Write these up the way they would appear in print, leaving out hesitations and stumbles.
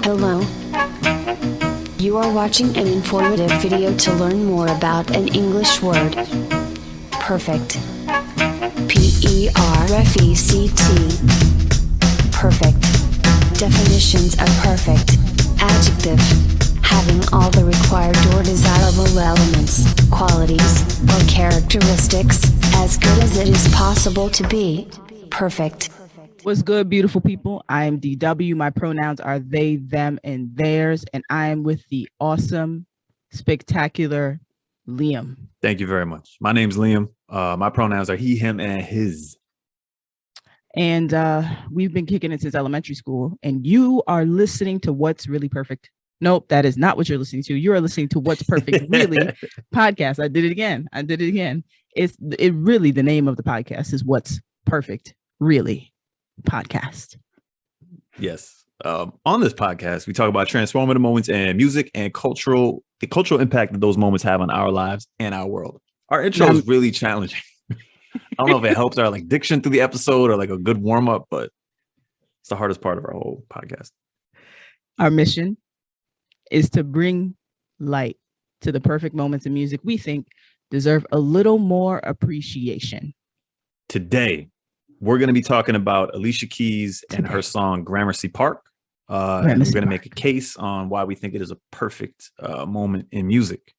Hello. You are watching an informative video to learn more about an English word. Perfect. Perfect. Perfect. Definitions of perfect. Adjective. Having all the required or desirable elements, qualities, or characteristics, as good as it is possible to be. Perfect. What's good, beautiful people? I am DW. My pronouns are they, them, and theirs, and I am with the awesome, spectacular Liam. Thank you very much. My name's Liam. My pronouns are he, him, and his. And we've been kicking it since elementary school, and you are listening to What's Really Perfect. Nope, that is not what you're listening to. You are listening to What's Perfect Really podcast. I did it again. It really, the name of the podcast is What's Perfect Really Podcast. Yes. On this podcast, we talk about transformative moments in music and the cultural impact that those moments have on our lives and our world. Our intro is really challenging. I don't know if it helps our diction through the episode or a good warm up, but it's the hardest part of our whole podcast. Our mission is to bring light to the perfect moments in music we think deserve a little more appreciation. Today, we're going to be talking about Alicia Keys and her song Gramercy Park. And we're going to make a case on why we think it is a perfect moment in music.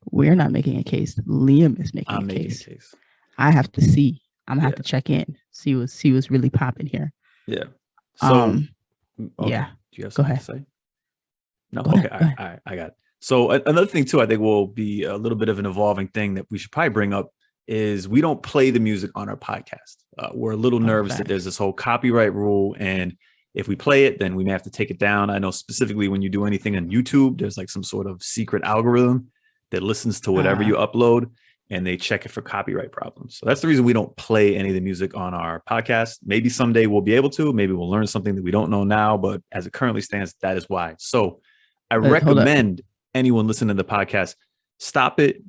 We're not making a case. Liam is making a case. I have to see. I'm going to have to check in, see what's really popping here. Yeah. So, yeah. Do you have something to say? No? Okay. All right. I got it. So another thing too, I think will be a little bit of an evolving thing that we should probably bring up is we don't play the music on our podcast. We're a little nervous that there's this whole copyright rule. And if we play it, then we may have to take it down. I know specifically when you do anything on YouTube, there's some sort of secret algorithm that listens to whatever you upload and they check it for copyright problems. So that's the reason we don't play any of the music on our podcast. Maybe someday we'll be able to, maybe we'll learn something that we don't know now, but as it currently stands, that is why. So I recommend anyone listening to the podcast, stop it.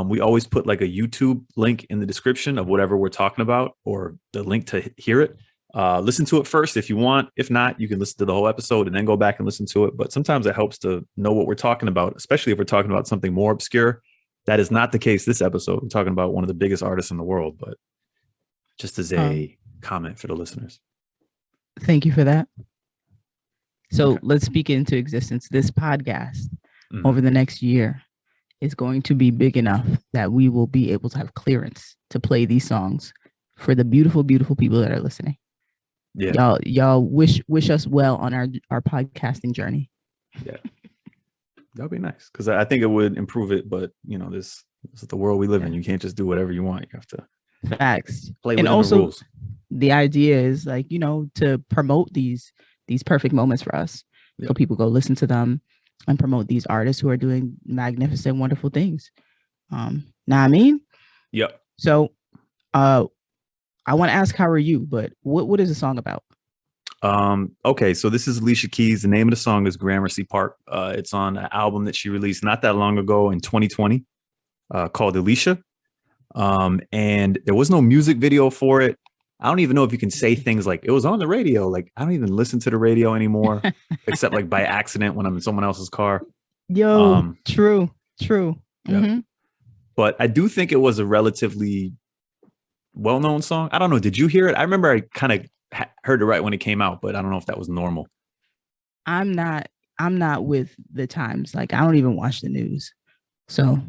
We always put a YouTube link in the description of whatever we're talking about or the link to hear it. Listen to it first if you want. If not, you can listen to the whole episode and then go back and listen to it. But sometimes it helps to know what we're talking about, especially if we're talking about something more obscure. That is not the case this episode. We're talking about one of the biggest artists in the world, but just as a comment for the listeners. Thank you for that. So let's speak into existence. This podcast over the next year is going to be big enough that we will be able to have clearance to play these songs for the beautiful, beautiful people that are listening. Yeah. Y'all wish us well on our podcasting journey. Yeah. That'd be nice. Because I think it would improve it. But this is the world we live in. You can't just do whatever you want. You have to facts play within the rules. The idea is to promote these perfect moments for us. So people go listen to them and promote these artists who are doing magnificent, wonderful things. Now I mean? Yep. So I want to ask, how are you? But what is the song about? Okay, so this is Alicia Keys. The name of the song is Gramercy Park. It's on an album that she released not that long ago in 2020 called Alicia. And there was no music video for it. I don't even know if you can say things like it was on the radio. I don't even listen to the radio anymore, except by accident when I'm in someone else's car. Yo, true. Yeah. But I do think it was a relatively well-known song. I don't know. Did you hear it? I remember I kind of heard it right when it came out, but I don't know if that was normal. I'm not with the times. I don't even watch the news. So,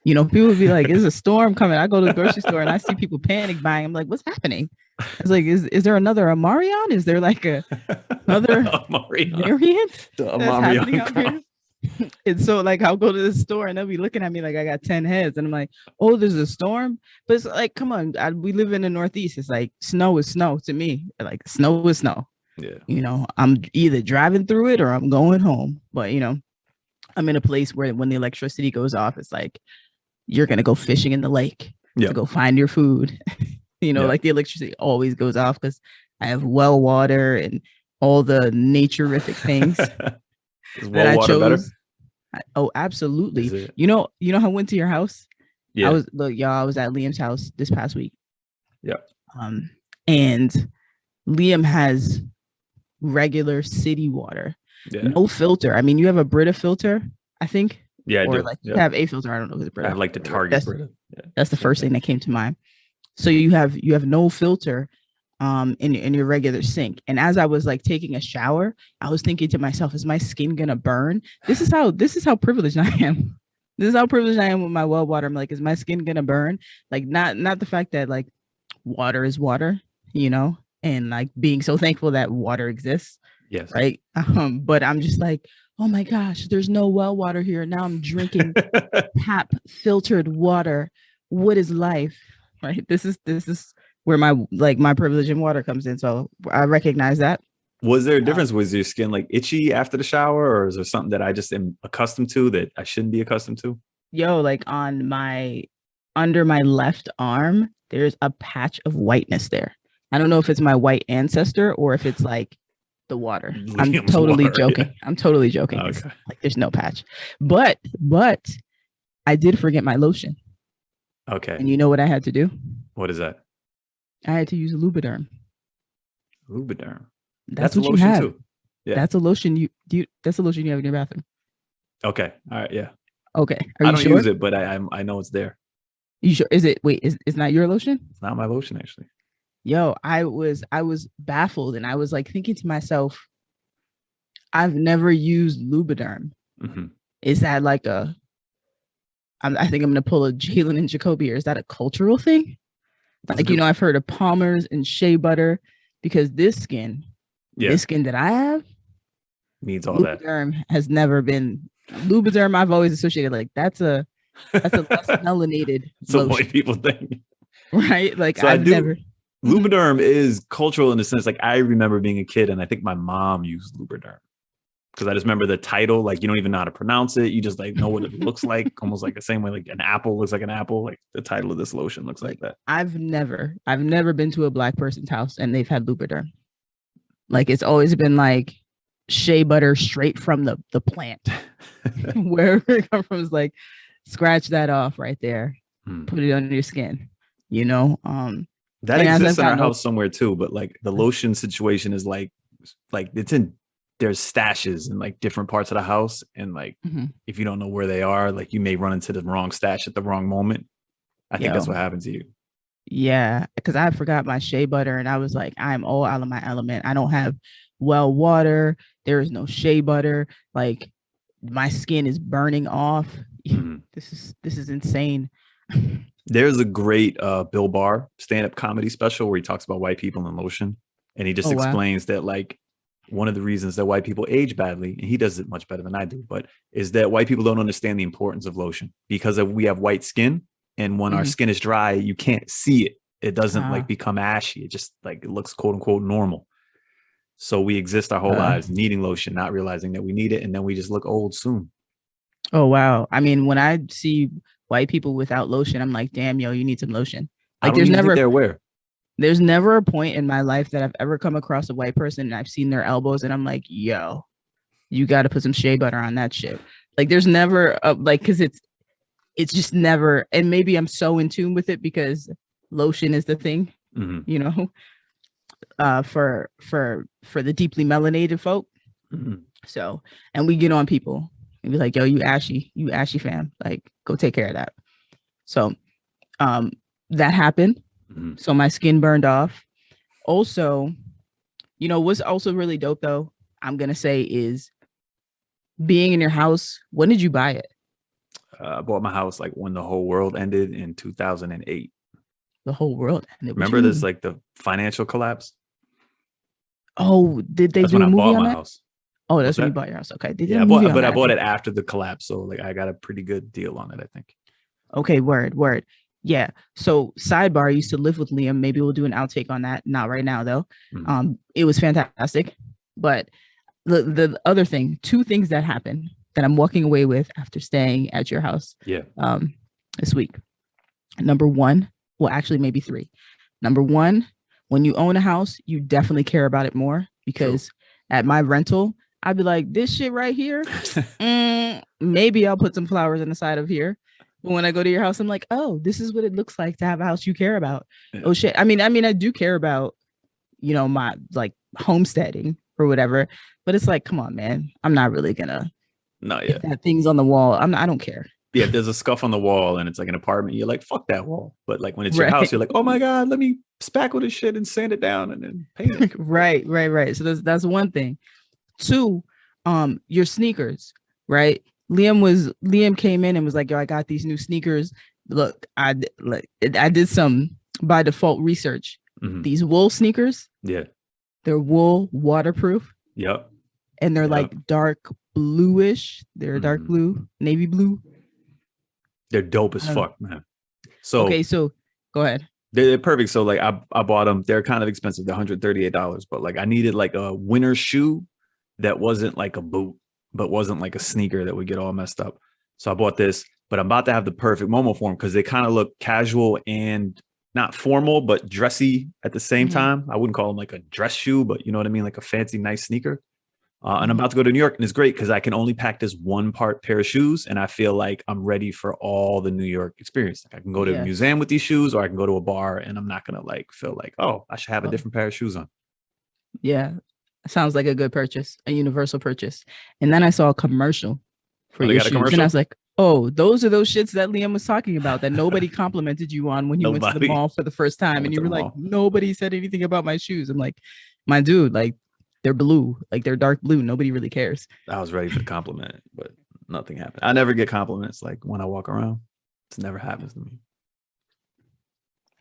people would be like, "Is a storm coming?" I go to the grocery store and I see people panic buying. I'm like, "What's happening?" It's is there another Amarion? Is there another variant that's happening out here? And so I'll go to the store and they'll be looking at me like I got 10 heads. And I'm like, oh, there's a storm. But it's come on. We live in the Northeast. It's snow is snow to me. Snow is snow. Yeah. I'm either driving through it or I'm going home. But, I'm in a place where when the electricity goes off, it's you're going to go fishing in the lake to go find your food. The electricity always goes off because I have well water and all the naturific things. Is well water better? Oh, absolutely. You know how I went to your house? Yeah. I was at Liam's house this past week. Yeah. And Liam has regular city water. Yeah. No filter. I mean, you have a Brita filter, I think. Yeah, I or do. like Yeah. you have a filter. I don't know if it's Brita. I have like the Target Brita. That's the first thing that came to mind. So you have no filter in your regular sink. And as I was like taking a shower, I was thinking to myself, is my skin gonna burn? This is how privileged I am. This is how privileged I am with my well water. I'm like, is my skin gonna burn? Like not the fact that like water is water, and like being so thankful that water exists. Yes. Right. But I'm just like, oh my gosh, there's no well water here. Now I'm drinking tap filtered water. What is life? Right. This is where my privilege in water comes in. So I recognize that. Was there a difference? Was your skin like itchy after the shower, or is there something that I just am accustomed to that I shouldn't be accustomed to? Like under my left arm, there's a patch of whiteness there. I don't know if it's my white ancestor or if it's like the water. I'm totally joking. Yeah. I'm totally joking. Okay. Like there's no patch, but I did forget my lotion. Okay. And you know what I had to do? What is that? I had to use Lubriderm. Lubriderm. That's what you have. Too. Yeah. That's a lotion that's a lotion you have in your bathroom. Okay. All right. Yeah. Okay. I don't use it, but I know it's there. You sure? Is it? Wait, it's not your lotion? It's not my lotion, actually. Yo, I was baffled, and I was like thinking to myself, I've never used Lubriderm. Mm-hmm. Is that like I think I'm gonna pull a Jalen and Jacoby here. Is that a cultural thing? Like, I've heard of Palmer's and shea butter, because this skin that I have needs all Lubriderm that. Has never been Lubriderm. I've always associated like that's a less melanated. It's a white people thing, right? Like so I've never. Lubriderm is cultural in the sense, like I remember being a kid, and I think my mom used Lubriderm because I just remember the title. Like you don't even know how to pronounce it. You just like know what it looks like, almost like the same way like an apple looks like an apple. Like the title of this lotion looks like that. I've never been to a Black person's house and they've had Lubriderm. Like it's always been like shea butter straight from the plant. Wherever it comes from is like scratch that off right there, put it under your skin. That exists in our house somewhere too, but like the lotion situation is like it's in there's stashes in like different parts of the house, and like if you don't know where they are, like you may run into the wrong stash at the wrong moment. I think that's what happened to you. Yeah, because I forgot my shea butter, and I was like, I'm all out of my element. I don't have well water. There is no shea butter. Like my skin is burning off. This is insane. There's a great Bill Barr stand-up comedy special where he talks about white people and lotion, and he just explains that like one of the reasons that white people age badly, and he does it much better than I do, but is that white people don't understand the importance of lotion because we have white skin, and when our skin is dry, you can't see it. It doesn't like become ashy. It just like it looks quote unquote normal. So we exist our whole lives needing lotion, not realizing that we need it, and then we just look old soon. Oh wow! I mean, when I see white people without lotion, I'm like, damn, yo, you need some lotion. Like there's never a point in my life that I've ever come across a white person and I've seen their elbows and I'm like, yo, you got to put some shea butter on that shit. Like there's never because it's just never. And maybe I'm so in tune with it because lotion is the thing, for the deeply melanated folk. So, and we get on people and be like, yo, you ashy fam, like go take care of that. So that happened. So my skin burned off. Also, what's also really dope though, I'm gonna say, is being in your house. When did you buy it? I bought my house like when the whole world ended in 2008. The whole world ended. Remember this like the financial collapse? Oh, did they that's do when a movie I bought on my that? Oh, that's What's when that? You bought your house. Okay. I bought it after the collapse. So like I got a pretty good deal on it, I think. Okay, word. Yeah. So sidebar, I used to live with Liam. Maybe we'll do an outtake on that. Not right now though. It was fantastic. But the other thing, two things that happened that I'm walking away with after staying at your house this week. Number one, well, actually maybe three. Number one, when you own a house, you definitely care about it more because at my rental, I'd be like, this shit right here, maybe I'll put some flowers on the side of here. But when I go to your house, I'm like, oh, this is what it looks like to have a house you care about. Yeah. Oh shit. I mean, I do care about, my like homesteading, or whatever. But it's like, come on, man. I'm not really gonna. No, yeah. If that thing's on the wall, I don't care. Yeah, if there's a scuff on the wall and it's like an apartment, you're like, fuck that wall. But like when it's your Right. house, you're like, oh my God, let me spackle this shit and sand it down and then paint it. Right. So that's one thing. Two, your sneakers, right? Liam came in and was like, yo, I got these new sneakers. Look, I did some by default research. Mhm. These wool sneakers, Yeah. they're wool waterproof. Yep. And they're like dark bluish. They're dark blue, navy blue. They're dope as fuck, man. So okay, so go ahead. They're perfect. So like I bought them. They're kind of expensive. They're $138, but like I needed like a winter shoe that wasn't like a boot, but wasn't like a sneaker that would get all messed up. So I bought this, but I'm about to have the perfect Momo form because they kind of look casual and not formal, but dressy at the same time. I wouldn't call them like a dress shoe, but you know what I mean? Like a fancy, nice sneaker. And I'm about to go to New York, and it's great because I can only pack this one part pair of shoes, and I feel like I'm ready for all the New York experience. Like I can go to a museum with these shoes, or I can go to a bar, and I'm not gonna like feel like, oh, I should have a different pair of shoes on. Yeah, sounds like a good purchase, a universal purchase. And then I saw a commercial for your shoes, and I was like, oh, those are those shits that Liam was talking about that nobody complimented you on when you went to the mall for the first time, and you were like, nobody said anything about my shoes. I'm like, my dude, like. They're blue, like they're dark blue. Nobody really cares. I was ready for the compliment, but nothing happened. I never get compliments like when I walk around. It never happens to me.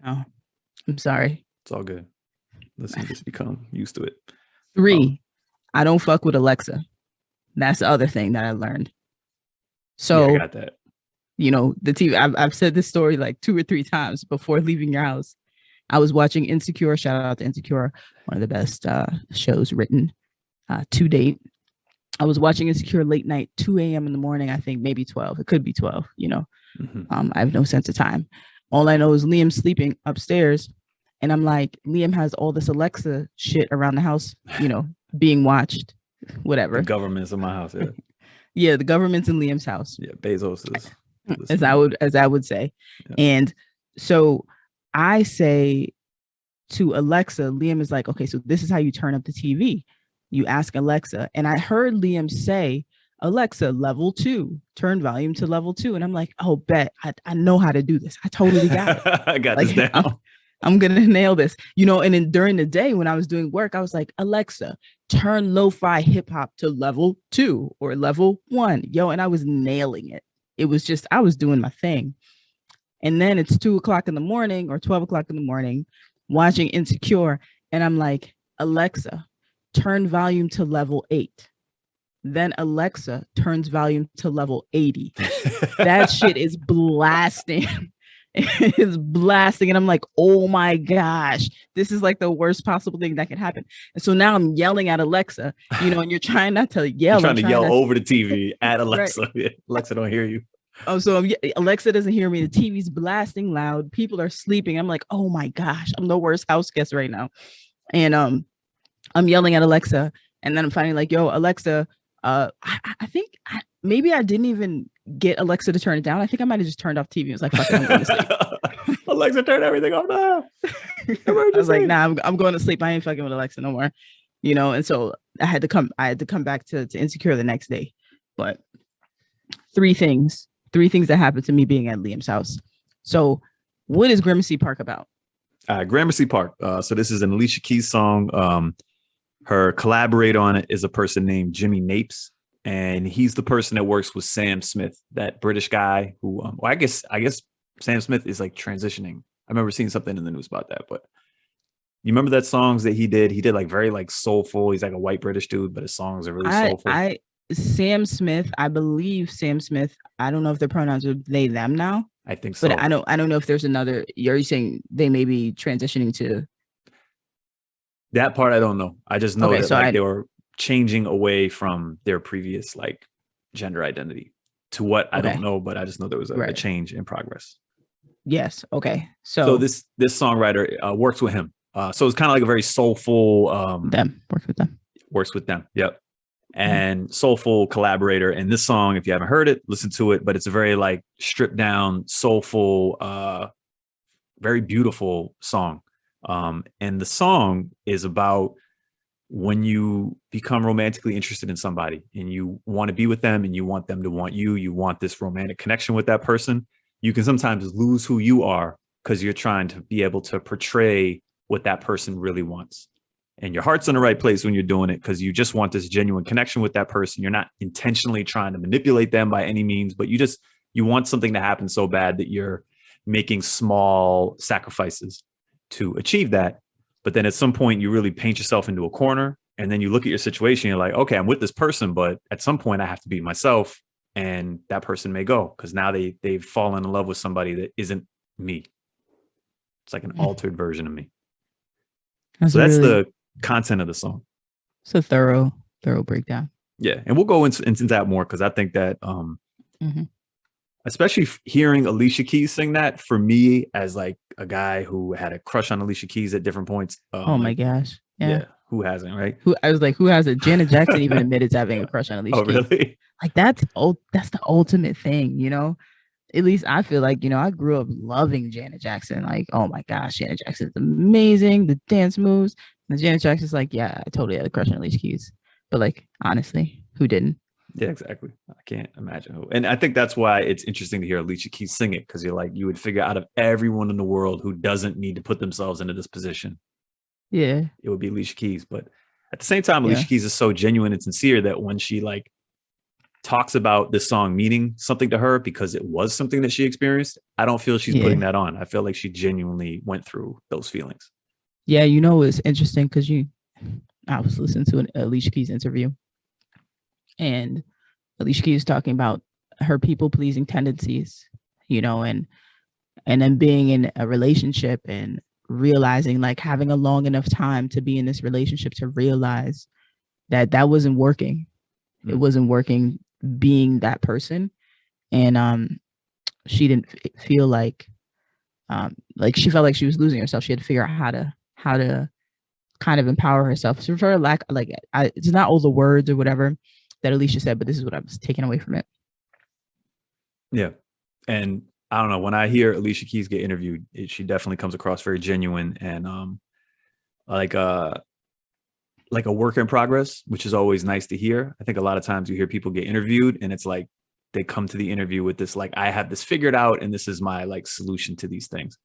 Oh, I'm sorry. It's all good. Listen, just become used to it. 3, I don't fuck with Alexa. That's the other thing that I learned. So yeah, I got that. You know, the TV. I've said this story like 2 or 3 times before leaving your house. I was watching Insecure. Shout out to Insecure, one of the best shows written to date. I was watching Insecure late night, 2 a.m. in the morning. I think maybe 12. It could be 12. You know, I have no sense of time. All I know is Liam sleeping upstairs, and I'm like, Liam has all this Alexa shit around the house. You know, being watched, whatever. The government's in my house. Yeah, yeah, the government's in Liam's house. Yeah, Bezos is. As I would say, and so. I say to Alexa, Liam is like, okay, so this is how you turn up the TV. You ask Alexa. And I heard Liam say, Alexa, level 2, turn volume to level 2. And I'm like, oh, bet I know how to do this. I totally got it. I got this down. I'm going to nail this, you know, and then during the day when I was doing work, I was like, Alexa, turn lo-fi hip hop to level 2 or level 1. Yo, and I was nailing it. It was just, I was doing my thing. And then it's 2 o'clock in the morning or 12 o'clock in the morning watching Insecure. And I'm like, Alexa, turn volume to level 8. Then Alexa turns volume to level 80. That shit is blasting. It's blasting. And I'm like, oh my gosh, this is like the worst possible thing that can happen. And so now I'm yelling at Alexa, you know, and you're trying not to yell. You're trying to yell over the TV at Alexa. Right. Alexa don't hear you. Oh, so Alexa doesn't hear me. The TV's blasting loud. People are sleeping. I'm like, oh my gosh, I'm the worst house guest right now. And I'm yelling at Alexa, and then I'm finally like, yo, Alexa, I think maybe I didn't even get Alexa to turn it down. I think I might have just turned off TV. It was like, fuck it, I'm going to sleep. Alexa, turn everything off now. I was like, nah, I'm going to sleep. I ain't fucking with Alexa no more. You know, and so I had to come back to Insecure the next day. But 3 things that happened to me being at Liam's house. So what is Gramercy Park about? Gramercy Park. So this is an Alicia Keys song. Her collaborator on it is a person named Jimmy Napes. And he's the person that works with Sam Smith, that British guy who, well, I guess Sam Smith is like transitioning. I remember seeing something in the news about that, but you remember that songs that he did like very like soulful. He's like a white British dude, but his songs are really soulful. Sam Smith, I believe Sam Smith. I don't know if the pronouns are they, them now. I think so. But I don't know if there's another. Are you saying they may be transitioning to that part? I don't know. I just know that they were changing away from their previous like gender identity to what I don't know, but I just know there was a change in progress. Yes. Okay. So this songwriter works with him. So it's kind of like a very soulful. Works with them. Yep. And soulful collaborator. And this song, if you haven't heard it, listen to it. But it's a very like stripped down, soulful, very beautiful song. And the song is about when you become romantically interested in somebody and you want to be with them and you want them to want you, you want this romantic connection with that person, you can sometimes lose who you are because you're trying to be able to portray what that person really wants. And your heart's in the right place when you're doing it because you just want this genuine connection with that person. You're not intentionally trying to manipulate them by any means, but you want something to happen so bad that you're making small sacrifices to achieve that. But then at some point you really paint yourself into a corner, and then you look at your situation, you're like, okay, I'm with this person, but at some point I have to be myself, and that person may go because now they've fallen in love with somebody that isn't me. It's like an altered version of me. That's the content of the song. It's a thorough breakdown. Yeah. And we'll go into that more because I think that especially hearing Alicia Keys sing that, for me as like a guy who had a crush on Alicia Keys at different points. Oh my gosh. Yeah. Who hasn't, right? I was like, who hasn't? Janet Jackson even admitted to having a crush on Alicia Keys. Really? Like that's the ultimate thing, you know? At least I feel like, you know, I grew up loving Janet Jackson. Like, oh my gosh, Janet Jackson is amazing. The dance moves. And Janet Jackson's like, yeah, I totally had a crush on Alicia Keys. But like, honestly, who didn't? Yeah, exactly. I can't imagine who. And I think that's why it's interesting to hear Alicia Keys sing it, because you're like, you would figure out of everyone in the world who doesn't need to put themselves into this position. Yeah. It would be Alicia Keys. But at the same time, Alicia Keys is so genuine and sincere that when she like talks about this song meaning something to her because it was something that she experienced, I don't feel she's putting that on. I feel like she genuinely went through those feelings. Yeah, you know, it's interesting because I was listening to an Alicia Keys interview, and Alicia Keys talking about her people-pleasing tendencies, you know, and then being in a relationship and realizing, like, having a long enough time to be in this relationship to realize that wasn't working. It wasn't working being that person. And she didn't feel like she felt like she was losing herself. She had to figure out how to kind of empower herself. So for lack, it's not all the words or whatever that Alicia said, but this is what I was taking away from it. Yeah. And I don't know, when I hear Alicia Keys get interviewed, she definitely comes across very genuine and like a work in progress, which is always nice to hear. I think a lot of times you hear people get interviewed and it's like they come to the interview with this, like, I have this figured out and this is my like solution to these things,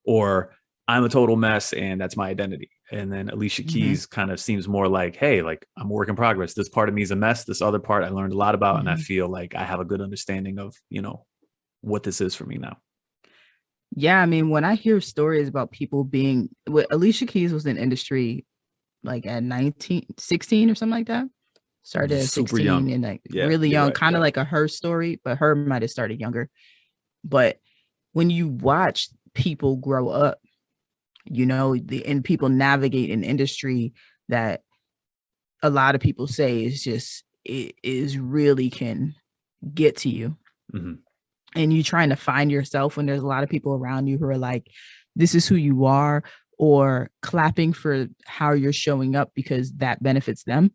or I'm a total mess and that's my identity. And then Alicia Keys kind of seems more like, hey, like, I'm a work in progress. This part of me is a mess. This other part I learned a lot about. And I feel like I have a good understanding of, you know, what this is for me now. Yeah. I mean, when I hear stories about people Alicia Keys was in industry like at 16 or something like that. Started at 16 young. And like really young, right, kind of like a her story, but her might have started younger. But when you watch people grow up, you know, and people navigate an industry that a lot of people say is really can get to you. And you trying to find yourself when there's a lot of people around you who are like, this is who you are, or clapping for how you're showing up because that benefits them.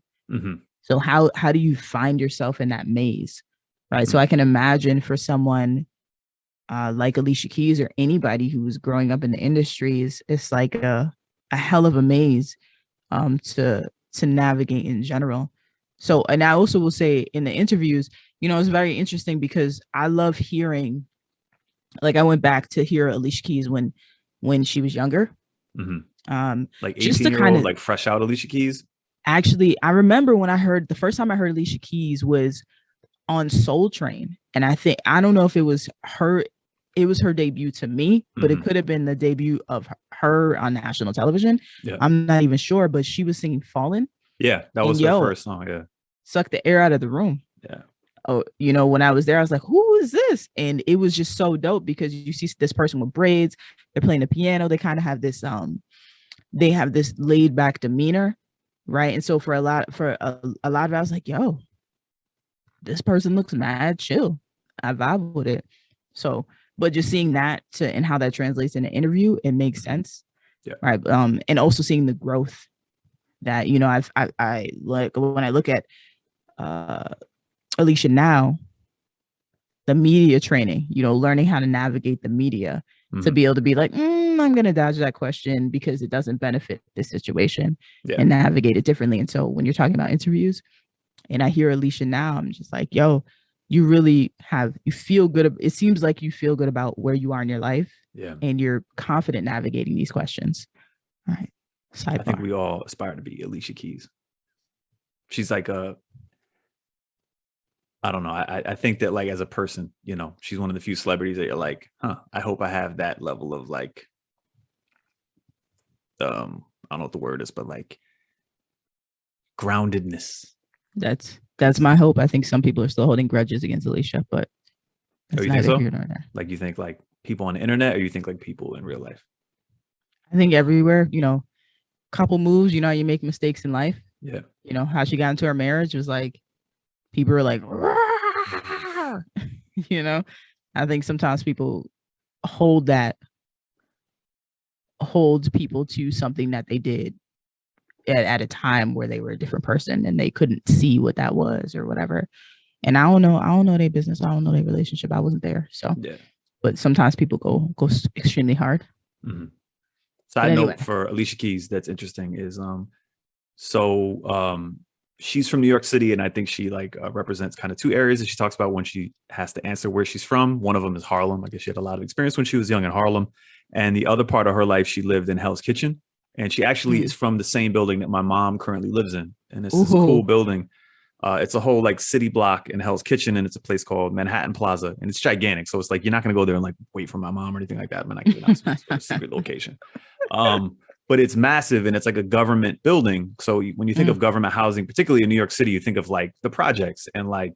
So how do you find yourself in that maze? Right. So I can imagine for someone like Alicia Keys or anybody who was growing up in the industry, it's like a hell of a maze to navigate in general. So, and I also will say in the interviews, you know, it's very interesting because I love hearing, like, I went back to hear Alicia Keys when she was younger. Like 18-year-old, like fresh out Alicia Keys. Actually, I remember when the first time I heard Alicia Keys was on Soul Train. And I don't know if it was her debut to me, but it could have been the debut of her on national television. Yeah. I'm not even sure, but she was singing Fallen. Yeah, that was her first song. Yeah. Sucked the air out of the room. Yeah. Oh, you know, when I was there, I was like, who is this? And it was just so dope because you see this person with braids, they're playing the piano, they kind of have this they have this laid back demeanor, right? And so for a lot of it, I was like, yo, this person looks mad chill. I vibe with it. So, but just seeing that and how that translates in an interview, it makes sense. Yeah. Right. And also seeing the growth that, you know, I like when I look at Alicia now, the media training, you know, learning how to navigate the media to be able to be like, I'm going to dodge that question because it doesn't benefit this situation Yeah. and navigate it differently. And so when you're talking about interviews and I hear Alicia now, I'm just like, yo, you really you feel good. It seems like you feel good about where you are in your life. Yeah. And you're confident navigating these questions. All right. Sidebar. I think we all aspire to be Alicia Keys. She's like I don't know. I think that like as a person, you know, she's one of the few celebrities that you're like, I hope I have that level of like, I don't know what the word is, but like groundedness. That's my hope. I think some people are still holding grudges against Alicia, but that's you think so? Here nor there. Like you think like people on the internet, or you think like people in real life? I think everywhere, you know, couple moves, you know, you make mistakes in life. Yeah. You know, how she got into her marriage was like, people were like, you know, I think sometimes people holds people to something that they did at a time where they were a different person and they couldn't see what that was or whatever. And I don't know their business. I don't know their relationship. I wasn't there. So, yeah. But sometimes people go extremely hard. Mm-hmm. Side note for Alicia Keys that's interesting is she's from New York City, and I think she represents kind of two areas that she talks about when she has to answer where she's from. One of them is Harlem. I guess she had a lot of experience when she was young in Harlem. And the other part of her life, she lived in Hell's Kitchen. And she actually is from the same building that my mom currently lives in. And it's this cool building. It's a whole like city block in Hell's Kitchen, and it's a place called Manhattan Plaza, and it's gigantic. So it's like you're not going to go there and like wait for my mom or anything like that. I'm not going to a secret location. But it's massive, and it's like a government building. So when you think of government housing, particularly in New York City, you think of like the projects and like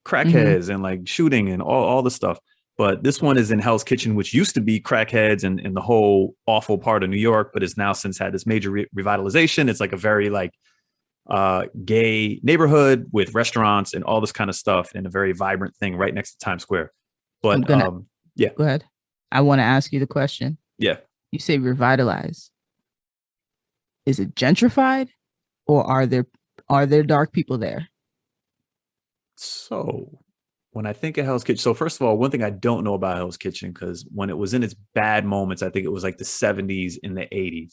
crackheads and like shooting and all the stuff. But this one is in Hell's Kitchen, which used to be crackheads and the whole awful part of New York, but has now since had this major revitalization. It's like a very like gay neighborhood with restaurants and all this kind of stuff, and a very vibrant thing right next to Times Square. But yeah, go ahead. I want to ask you the question. Yeah, you say revitalize. Is it gentrified, or are there dark people there? So when I think of Hell's Kitchen, so first of all, one thing I don't know about Hell's Kitchen, because when it was in its bad moments, I think it was like the 70s and the 80s.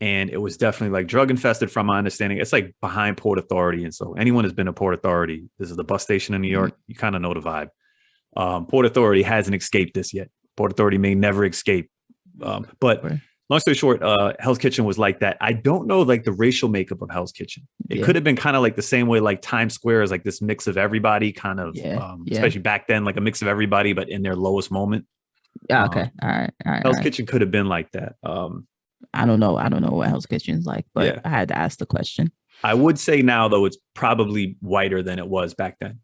And it was definitely like drug infested from my understanding. It's like behind Port Authority. And so anyone who's been to Port Authority, this is the bus station in New York, you kind of know the vibe. Port Authority hasn't escaped this yet. Port Authority may never escape. But long story short, Hell's Kitchen was like that. I don't know like the racial makeup of Hell's Kitchen. It could have been kind of like the same way like Times Square is like this mix of everybody kind of, especially back then, like a mix of everybody, but in their lowest moment. Yeah. Okay. All right. Hell's Kitchen could have been like that. I don't know what Hell's Kitchen is like, but I had to ask the question. I would say now, though, it's probably whiter than it was back then,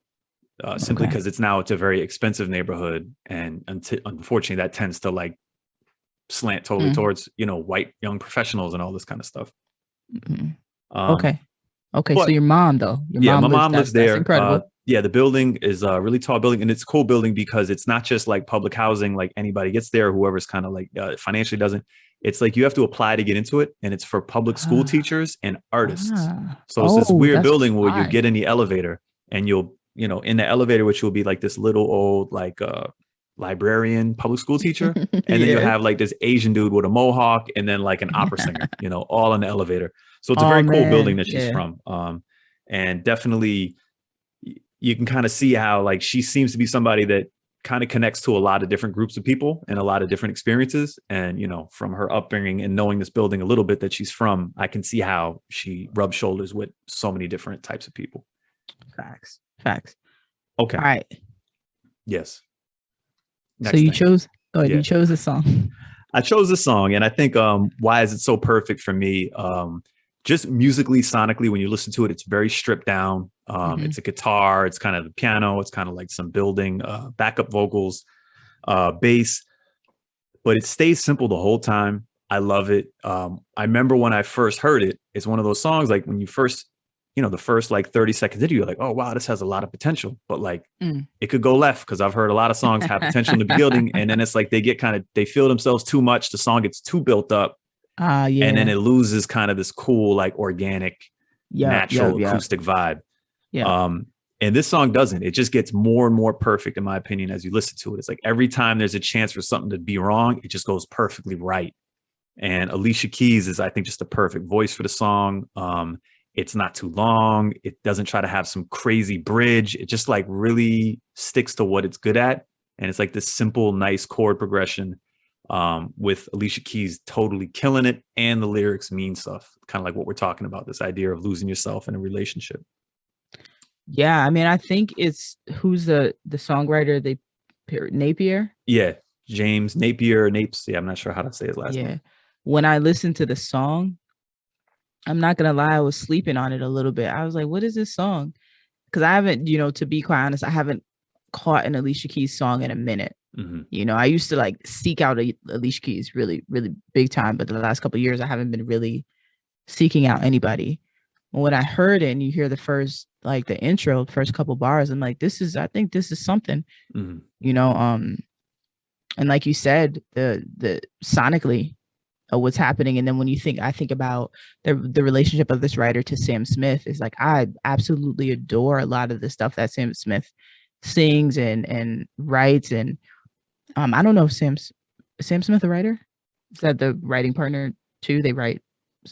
simply because it's a very expensive neighborhood. And unfortunately, that tends to like slant totally towards, white young professionals and all this kind of stuff. Okay. So your mom, though? My mom lives there. That's incredible. The building is a really tall building, and it's a cool building because it's not just like public housing, like anybody gets there, whoever's kind of like financially doesn't. It's like you have to apply to get into it, and it's for public school teachers and artists. So it's this weird building where you get in the elevator, and you'll, in the elevator, which will be like this little old like librarian public school teacher, and then you'll have like this Asian dude with a mohawk, and then like an opera singer, all in the elevator. So it's a very cool building that she's from, and definitely you can kind of see how like she seems to be somebody that kind of connects to a lot of different groups of people and a lot of different experiences. And, from her upbringing and knowing this building a little bit that she's from, I can see how she rubs shoulders with so many different types of people. Facts. Okay. All right. Yes. Next so you chose a song. I chose a song, and I think why is it so perfect for me? Just musically, sonically, when you listen to it, it's very stripped down. It's a guitar, it's kind of the piano, it's kind of like some building, backup vocals, bass, but it stays simple the whole time. I love it. I remember when I first heard it, it's one of those songs, like when you first, the first like 30 seconds into, you're like, oh, wow, this has a lot of potential, but like it could go left, because I've heard a lot of songs have potential in the beginning, and then it's like they feel themselves too much. The song gets too built up. And then it loses kind of this cool, like organic, natural acoustic vibe. And this song doesn't. It just gets more and more perfect, in my opinion, as you listen to it. It's like every time there's a chance for something to be wrong, it just goes perfectly right. And Alicia Keys is, I think, just the perfect voice for the song. It's not too long. It doesn't try to have some crazy bridge. It just like really sticks to what it's good at. And it's like this simple, nice chord progression with Alicia Keys totally killing it. And the lyrics mean stuff, kind of like what we're talking about, this idea of losing yourself in a relationship. Yeah, I mean, I think it's who's the songwriter? Napier. Yeah, James Napier, Napes. Yeah, I'm not sure how to say his last name. When I listened to the song, I'm not gonna lie, I was sleeping on it a little bit. I was like, "What is this song?" Because I haven't, to be quite honest, I haven't caught an Alicia Keys song in a minute. Mm-hmm. I used to like seek out Alicia Keys really, really big time, but the last couple of years, I haven't been really seeking out anybody. When I heard it and you hear the first, like the intro, first couple bars, I'm like, I think this is something, and like you said, the sonically what's happening. And then when I think about the relationship of this writer to Sam Smith, is like, I absolutely adore a lot of the stuff that Sam Smith sings and writes. And I don't know if Sam Smith a writer? Is that the writing partner too? They write.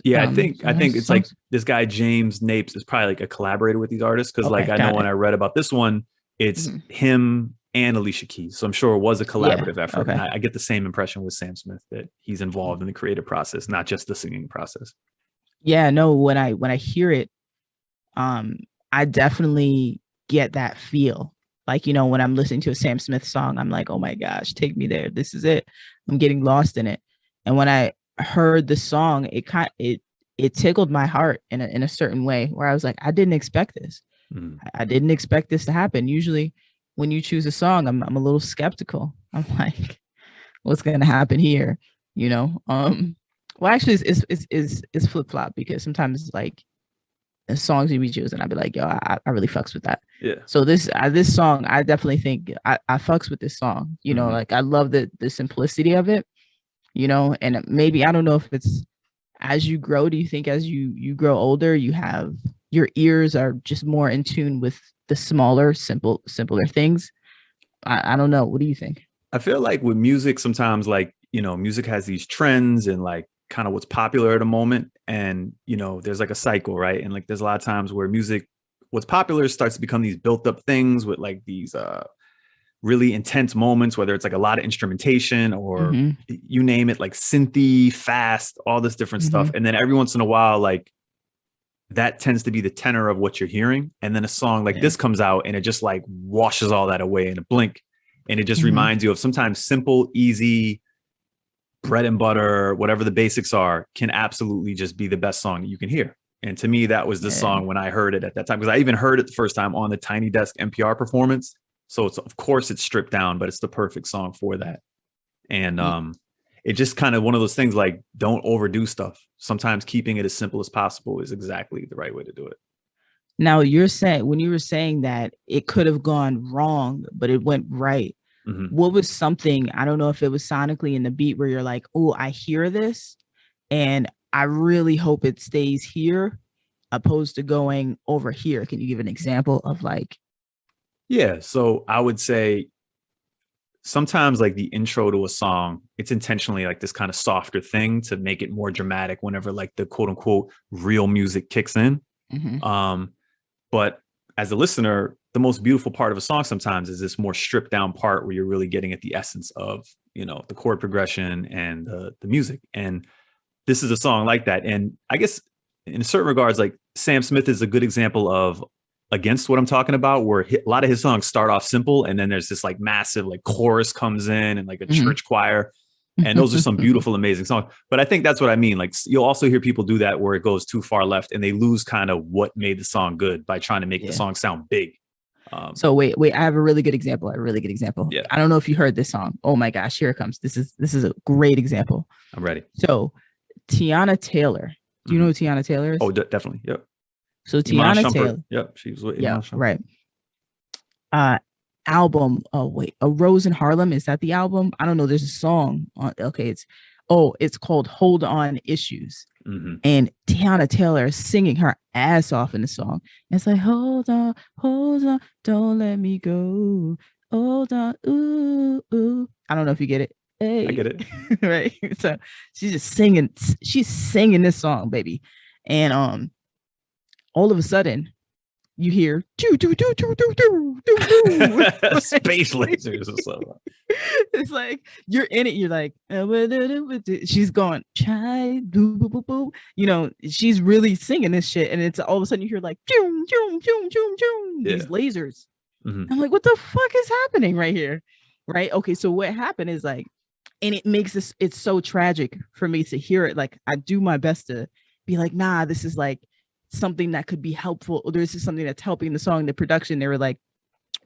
Yeah, I think it's like this guy James Napes is probably like a collaborator with these artists, because like I know when I read about this one, it's him and Alicia Keys, so I'm sure it was a collaborative effort. Okay. And I get the same impression with Sam Smith, that he's involved in the creative process, not just the singing process. Yeah, no, when I hear it, I definitely get that feel. Like, when I'm listening to a Sam Smith song, I'm like, oh my gosh, take me there. This is it. I'm getting lost in it. And when I heard the song, it tickled my heart in a certain way, where I was like, I didn't expect this. I didn't expect this to happen. Usually when you choose a song, I'm a little skeptical. I'm like, what's going to happen here? Well, actually it's flip flop, because sometimes like the songs you be choosing, I'd be like, yo, I really fucks with that. Yeah. So this song, I definitely think I fucks with this song, like I love the simplicity of it, and maybe, I don't know if it's as you grow, do you think as you grow older, your ears are just more in tune with the smaller, simpler things? I don't know. What do you think? I feel like with music, sometimes like, music has these trends and like kind of what's popular at a moment. And, there's like a cycle, right? And like, there's a lot of times where music, what's popular starts to become these built up things with like these really intense moments, whether it's like a lot of instrumentation or you name it, like synthy, fast, all this different stuff. And then every once in a while, like that tends to be the tenor of what you're hearing. And then a song like this comes out and it just like washes all that away in a blink. And it just reminds you of sometimes simple, easy, bread and butter, whatever the basics are, can absolutely just be the best song that you can hear. And to me, that was the song when I heard it at that time, because I even heard it the first time on the Tiny Desk NPR performance. So of course it's stripped down, but it's the perfect song for that. And it just kind of one of those things, like, don't overdo stuff. Sometimes keeping it as simple as possible is exactly the right way to do it. Now, when you were saying that it could have gone wrong, but it went right. What was something, I don't know if it was sonically in the beat, where you're like, oh, I hear this and I really hope it stays here, opposed to going over here? Can you give an example of like? Yeah. So I would say sometimes like the intro to a song, it's intentionally like this kind of softer thing to make it more dramatic whenever like the quote unquote real music kicks in. But as a listener, the most beautiful part of a song sometimes is this more stripped down part where you're really getting at the essence of, the chord progression and the music. And this is a song like that. And I guess in certain regards, like Sam Smith is a good example of against what I'm talking about, where a lot of his songs start off simple and then there's this like massive like chorus comes in and like a church choir. And those are some beautiful, amazing songs. But I think that's what I mean. Like, you'll also hear people do that where it goes too far left and they lose kind of what made the song good by trying to make the song sound big. So wait, I have a really good example. Yeah. I don't know if you heard this song. Oh my gosh, here it comes. This is a great example. I'm ready. So Tiana Taylor. Do you know who Tiana Taylor is? Oh, definitely. Yep. So Tiana Taylor. Yep. She was with Shumpert. Right. Album. Oh wait, A Rose in Harlem. Is that the album? I don't know. There's a song on. Okay, it's Oh, it's called Hold On Issues. Mm-hmm. And Tiana Taylor is singing her ass off in the song. It's like, hold on, don't let me go. Hold on, ooh, ooh. I don't know if you get it. Hey. I get it. Right. So she's singing this song, baby. And all of a sudden you hear do do do do do do do do space lasers or something. It's like you're in it. You're like, she's going, chai, boo, boo, boo, boo. You know, she's really singing this shit. And it's all of a sudden you hear like, choom, choom, choom, choom, choom, these lasers. Mm-hmm. I'm like, what the fuck is happening right here? Right. Okay. So what happened is like, and it makes this, it's so tragic for me to hear it. Like, I do my best to be like, nah, this is like something that could be helpful. Or this is something that's helping the song, the production. They were like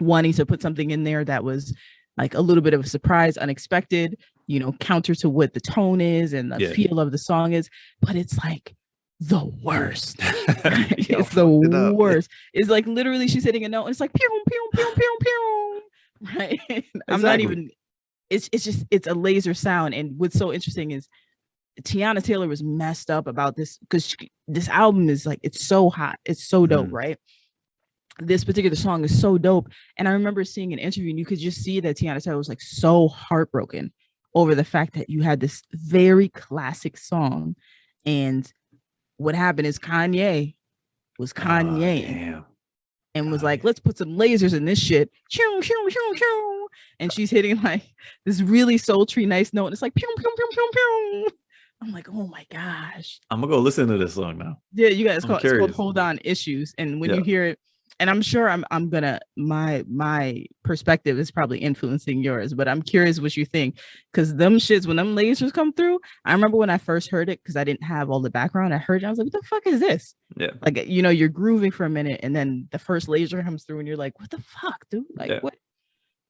wanting to put something in there that was like a little bit of a surprise, unexpected, you know, counter to what the tone is and the feel of the song is. But it's like the worst. It's the worst. It's like literally she's hitting a note and it's like pew, pew, pew, pew, pew. Right. I'm not even, it's just, it's a laser sound. And what's so interesting is Tiana Taylor was messed up about this because this album is like, it's so hot. It's so dope, right? This particular song is so dope. And I remember seeing an interview and you could just see that Tiana Taylor was like so heartbroken over the fact that you had this very classic song. And what happened is Kanye was Kanye and was like, let's put some lasers in this shit. Choo, choo, choo, choo. And she's hitting like this really sultry, nice note. And it's like, pew, pew, pew, pew, pew. I'm like, oh my gosh. I'm gonna go listen to this song now. Yeah, you guys, it's called Hold On Issues. And when you hear it, and I'm sure I'm gonna, my perspective is probably influencing yours, but I'm curious what you think. Cause them shits, when them lasers come through, I remember when I first heard it, cause I didn't have all the background. I heard it, I was like, what the fuck is this? Yeah. Like, you know, you're grooving for a minute and then the first laser comes through and you're like, what the fuck, dude? Like what?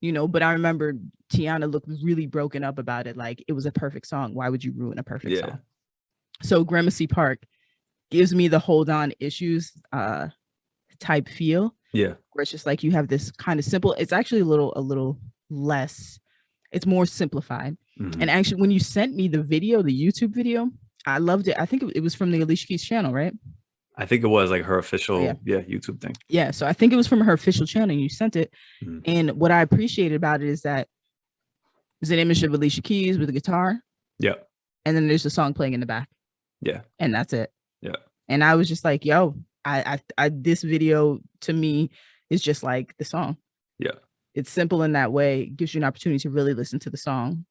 You know, but I remember Tiana looked really broken up about it. Like it was a perfect song. Why would you ruin a perfect song? So Gramercy Park gives me the Hold On Issues type feel. Yeah. Where it's just like you have this kind of simple, it's actually a little less, it's more simplified. And actually when you sent me the video, the YouTube video, I loved it. I think it was from the Alicia Keys channel, right? I think it was like her official YouTube thing. Yeah. So I think it was from her official channel and you sent it. And what I appreciated about it is that there's an image of Alicia Keys with a guitar. Yeah. And then there's the song playing in the back. Yeah. And that's it. Yeah. And I was just like, yo, I this video to me is just like the song. Yeah. It's simple in that way. It gives you an opportunity to really listen to the song,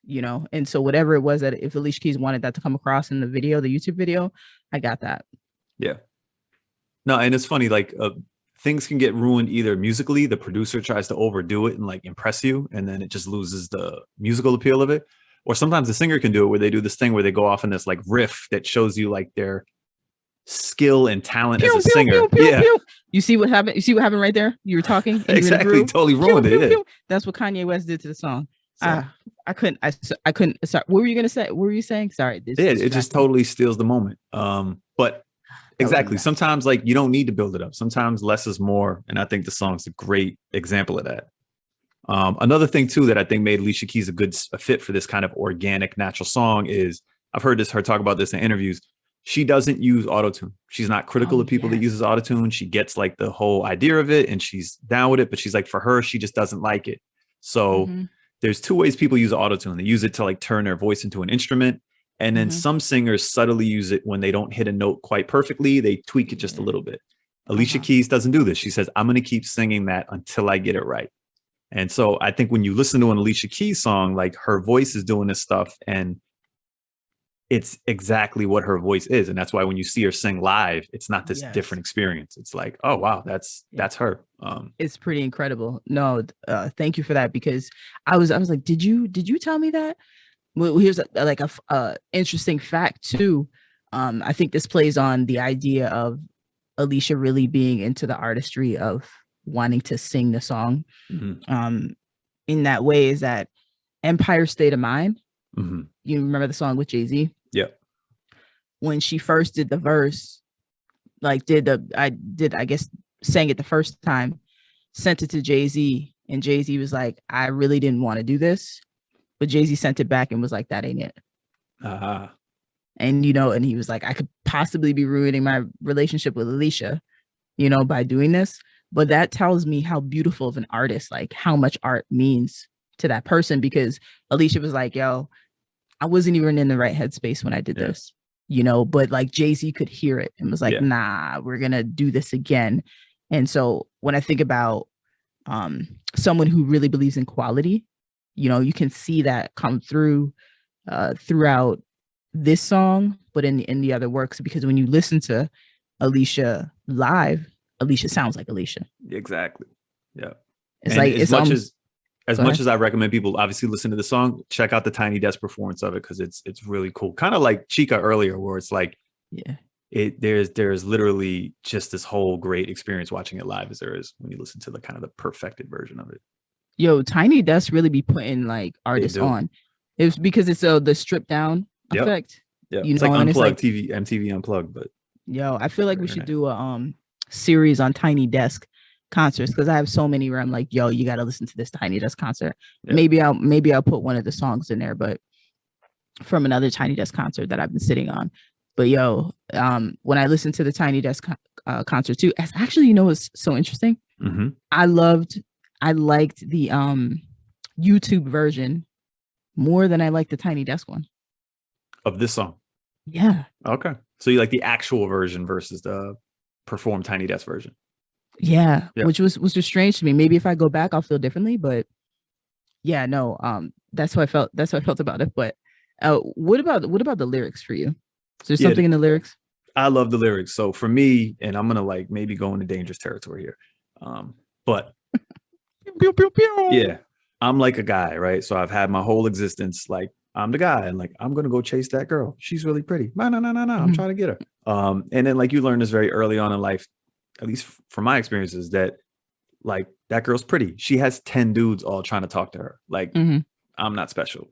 you know? And so whatever it was that if Alicia Keys wanted that to come across in the video, the YouTube video, I got that. Yeah. No, and it's funny, like things can get ruined either musically, the producer tries to overdo it and like impress you, and then it just loses the musical appeal of it. Or sometimes the singer can do it where they do this thing where they go off in this like riff that shows you like their skill and talent as a singer. You see what happened? You see what happened right there? You were talking. Exactly. Totally ruined it. That's what Kanye West did to the song. I couldn't. Sorry. What were you gonna say? What were you saying? Sorry. It just totally steals the moment. But exactly. Sometimes like you don't need to build it up. Sometimes less is more. And I think the song's a great example of that. Another thing too that I think made Alicia Keys a fit for this kind of organic, natural song is I've heard her talk about this in interviews. She doesn't use autotune. She's not critical of people that uses autotune. She gets like the whole idea of it and she's down with it, but she's like, for her, she just doesn't like it. So there's two ways people use autotune. They use it to like turn their voice into an instrument. And then some singers subtly use it when they don't hit a note quite perfectly. They tweak it just a little bit. Alicia Keys doesn't do this. She says, I'm going to keep singing that until I get it right. And so I think when you listen to an Alicia Keys song, like her voice is doing this stuff and it's exactly what her voice is. And that's why when you see her sing live, it's not this different experience. It's like, oh, wow, that's her. It's pretty incredible. No, thank you for that, because I was like, did you tell me that? Well, here's a interesting fact too. I think this plays on the idea of Alicia really being into the artistry of wanting to sing the song. In that way is that Empire State of Mind. You remember the song with Jay-Z? Yeah. When she first did the verse, like I guess sang it the first time, sent it to Jay-Z, and Jay-Z was like, I really didn't want to do this. But Jay-Z sent it back and was like, that ain't it. And, and he was like, I could possibly be ruining my relationship with Alicia, by doing this. But that tells me how beautiful of an artist, like how much art means to that person, because Alicia was like, yo, I wasn't even in the right headspace when I did this, but like Jay-Z could hear it and was like, nah, we're going to do this again. And so when I think about someone who really believes in quality, you can see that come through throughout this song, but in the other works, because when you listen to Alicia live, Alicia sounds like Alicia. Exactly. Yeah. It's and like as much as I recommend people obviously listen to the song, check out the Tiny Desk performance of it, because it's really cool. Kind of like Chica earlier, where it's like, there's literally just this whole great experience watching it live as there is when you listen to the kind of the perfected version of it. Yo, Tiny Desk really be putting like artists on. It was because it's the stripped down effect. Yeah, it's like Unplugged TV, MTV Unplugged. But I feel like we should do a series on Tiny Desk concerts, because I have so many where I'm like, yo, you got to listen to this Tiny Desk concert. Maybe I'll put one of the songs in there, but from another Tiny Desk concert that I've been sitting on. But when I listened to the Tiny Desk concert too, as actually, what's so interesting? Mm-hmm. I liked the YouTube version more than I liked the Tiny Desk one of this song. Yeah. Okay. So you like the actual version versus the performed Tiny Desk version? Yeah. Which was just strange to me. Maybe if I go back, I'll feel differently. But yeah, no. That's how I felt. That's how I felt about it. But what about the lyrics for you? Is there something in the lyrics? I love the lyrics. So for me, and I'm gonna like maybe go into dangerous territory here, but pew, pew, pew. Yeah, I'm like a guy, right? So I've had my whole existence like I'm the guy, and like I'm gonna go chase that girl. She's really pretty. No. I'm trying to get her. And then like you learn this very early on in life, at least from my experiences, that like that girl's pretty. She has 10 dudes all trying to talk to her. Like I'm not special.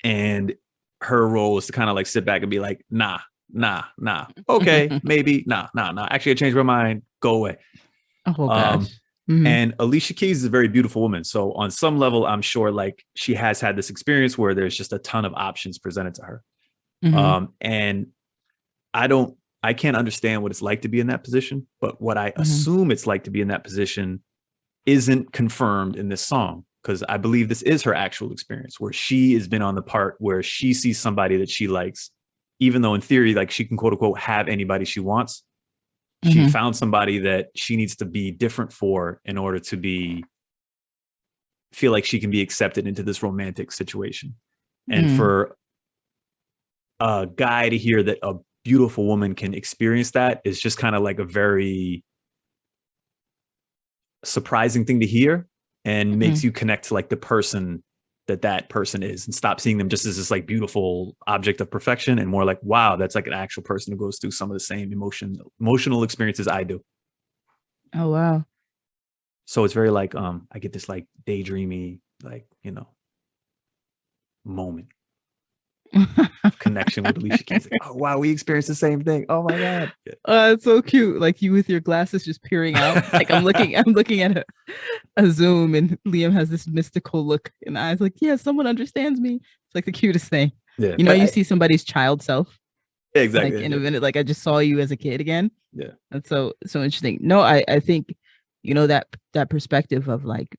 And her role is to kind of like sit back and be like, nah. Okay, maybe, nah. Actually, I changed my mind. Go away. Oh gosh. And Alicia Keys is a very beautiful woman. So on some level, I'm sure like she has had this experience where there's just a ton of options presented to her. And I can't understand what it's like to be in that position, but what I assume it's like to be in that position isn't confirmed in this song, because I believe this is her actual experience, where she has been on the part where she sees somebody that she likes, even though in theory, like she can quote unquote have anybody she wants. She found somebody that she needs to be different for in order to feel like she can be accepted into this romantic situation. And for a guy to hear that a beautiful woman can experience that is just kind of like a very surprising thing to hear, and makes you connect to like the person that person is, and stop seeing them just as this like beautiful object of perfection, and more like, wow, that's like an actual person who goes through some of the same emotional experiences I do. Oh wow. So it's very like I get this like daydreamy, like, moment of connection with Alicia Keys. Like, oh wow, we experienced the same thing. Oh my god. It's so cute. Like you with your glasses just peering out. Like I'm looking at a zoom, and Liam has this mystical look in the eyes, like, yeah, someone understands me. It's like the cutest thing. Yeah. You see somebody's child self. Exactly. Like in a minute, like I just saw you as a kid again. Yeah. That's so interesting. No, I think, that perspective of like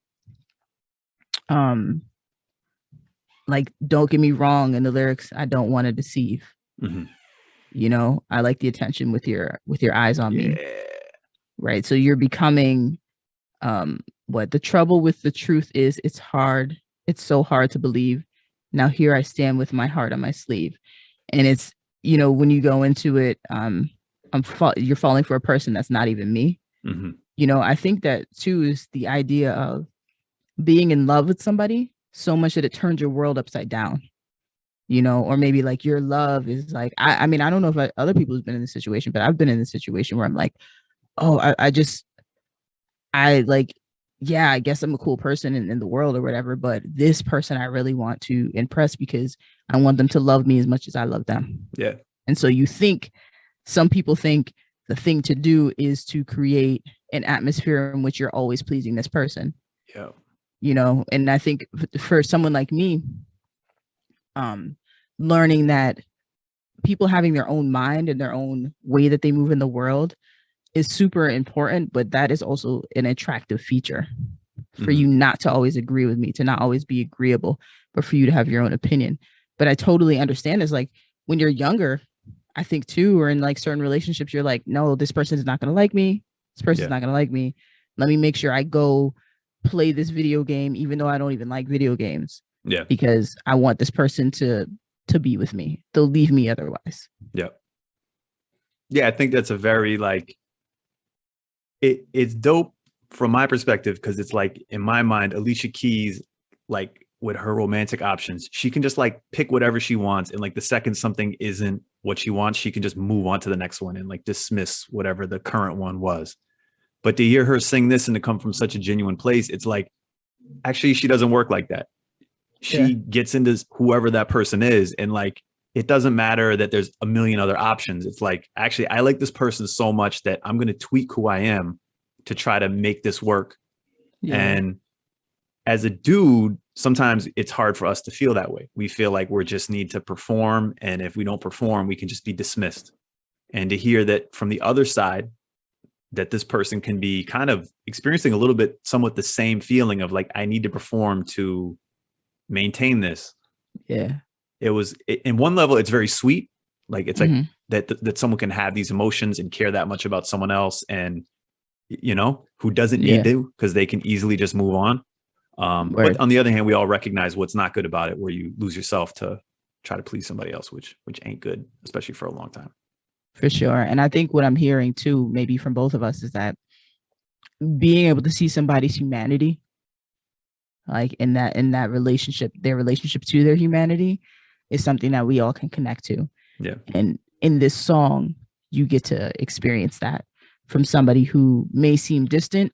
don't get me wrong, in the lyrics, I don't want to deceive. I like the attention with your eyes on me. Right. So you're becoming what the trouble with the truth is, it's hard. It's so hard to believe. Now here I stand with my heart on my sleeve. And it's, when you go into it, you're falling for a person that's not even me. I think that too is the idea of being in love with somebody so much that it turns your world upside down, or maybe like your love is like, I mean, I don't know if other people have been in this situation, but I've been in this situation where I'm like, oh, I like, yeah, I guess I'm a cool person in the world or whatever, but this person I really want to impress because I want them to love me as much as I love them. Yeah. And so some people think the thing to do is to create an atmosphere in which you're always pleasing this person. Yeah. And I think for someone like me, learning that people having their own mind and their own way that they move in the world is super important, but that is also an attractive feature for you not to always agree with me, to not always be agreeable, but for you to have your own opinion. But I totally understand is like when you're younger, I think too, or in like certain relationships, you're like, no, this person is not going to like me. This person's not going to like me. Let me make sure I go play this video game, even though I don't even like video games. Yeah. Because I want this person to be with me. They'll leave me otherwise. Yeah. Yeah. I think that's a very like, it's dope from my perspective, because it's like in my mind, Alicia Keys, like with her romantic options, she can just like pick whatever she wants, and like the second something isn't what she wants, she can just move on to the next one and like dismiss whatever the current one was. But to hear her sing this and to come from such a genuine place, it's like actually she doesn't work like that. She gets into whoever that person is, and like it doesn't matter that there's a million other options. It's like, actually, I like this person so much that I'm going to tweak who I am to try to make this work. Yeah. And as a dude, sometimes it's hard for us to feel that way. We feel like we just need to perform. And if we don't perform, we can just be dismissed. And to hear that from the other side, that this person can be kind of experiencing a little bit, somewhat the same feeling of like, I need to perform to maintain this. Yeah. It was, in one level, it's very sweet. Like it's like that someone can have these emotions and care that much about someone else, and you know, who doesn't need to, because they can easily just move on. But on the other hand, we all recognize what's not good about it, where you lose yourself to try to please somebody else, which ain't good, especially for a long time. For sure. And I think what I'm hearing too, maybe from both of us, is that being able to see somebody's humanity, like in that relationship, their relationship to their humanity, is something that we all can connect to. Yeah. And in this song, you get to experience that from somebody who may seem distant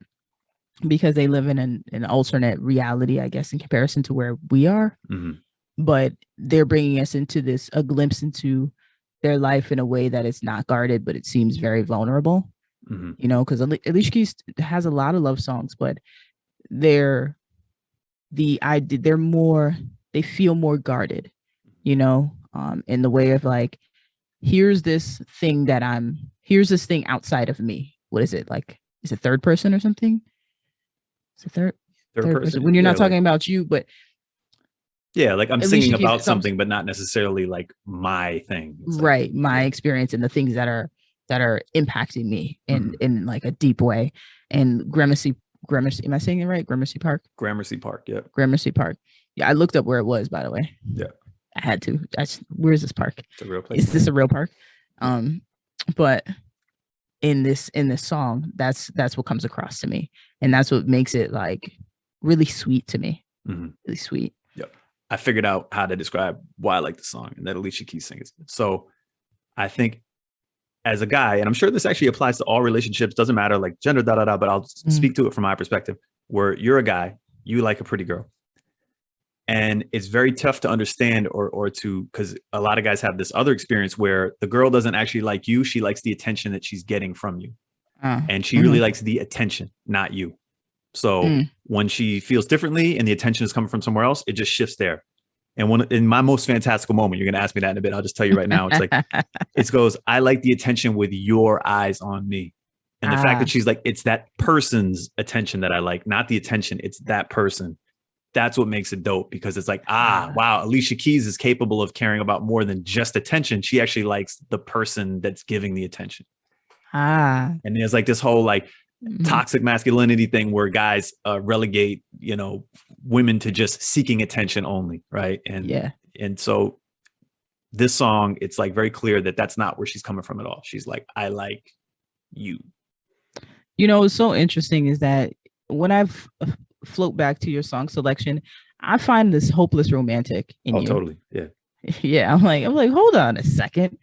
because they live in an alternate reality, I guess, in comparison to where we are. But they're bringing us into a glimpse into their life in a way that it's not guarded, but it seems very vulnerable. You know, because Alicia Keys has a lot of love songs, but they feel more guarded, you know, in the way of like, here's this thing outside of me. What is it like? Is it third person or something? Is it third person when you're not talking about you, but like I'm singing about something, but not necessarily like my thing. It's right. Like, my experience and the things that are impacting me in like a deep way. And Gramercy, am I saying it right? Gramercy Park? Gramercy Park, yeah. Gramercy Park. Yeah, I looked up where it was, by the way. Yeah. I had to. Where's this park? It's a real place. Is this a real park? But in this song, that's what comes across to me. And that's what makes it like really sweet to me. Really sweet. Yep. I figured out how to describe why I like the song, and that Alicia Keys sings it. So I think as a guy, and I'm sure this actually applies to all relationships, doesn't matter like gender, but I'll speak to it from my perspective, where you're a guy, you like a pretty girl. And it's very tough to understand or to, because a lot of guys have this other experience where the girl doesn't actually like you. She likes the attention that she's getting from you. And she really likes the attention, not you. So when she feels differently and the attention is coming from somewhere else, it just shifts there. And in my most fantastical moment, you're going to ask me that in a bit. I'll just tell you right now. It's like, it goes, I like the attention with your eyes on me. And the fact that she's like, it's that person's attention that I like, not the attention. It's that person. That's what makes it dope, because it's like, wow, Alicia Keys is capable of caring about more than just attention. She actually likes the person that's giving the attention. And there's like this whole like toxic masculinity thing where guys relegate, you know, women to just seeking attention only. Right. And so this song, it's like very clear that that's not where she's coming from at all. She's like, I like you. You know, what's so interesting is that when I've float back to your song selection, I find this hopeless romantic in you. Oh, totally. Yeah. Yeah. I'm like, hold on a second.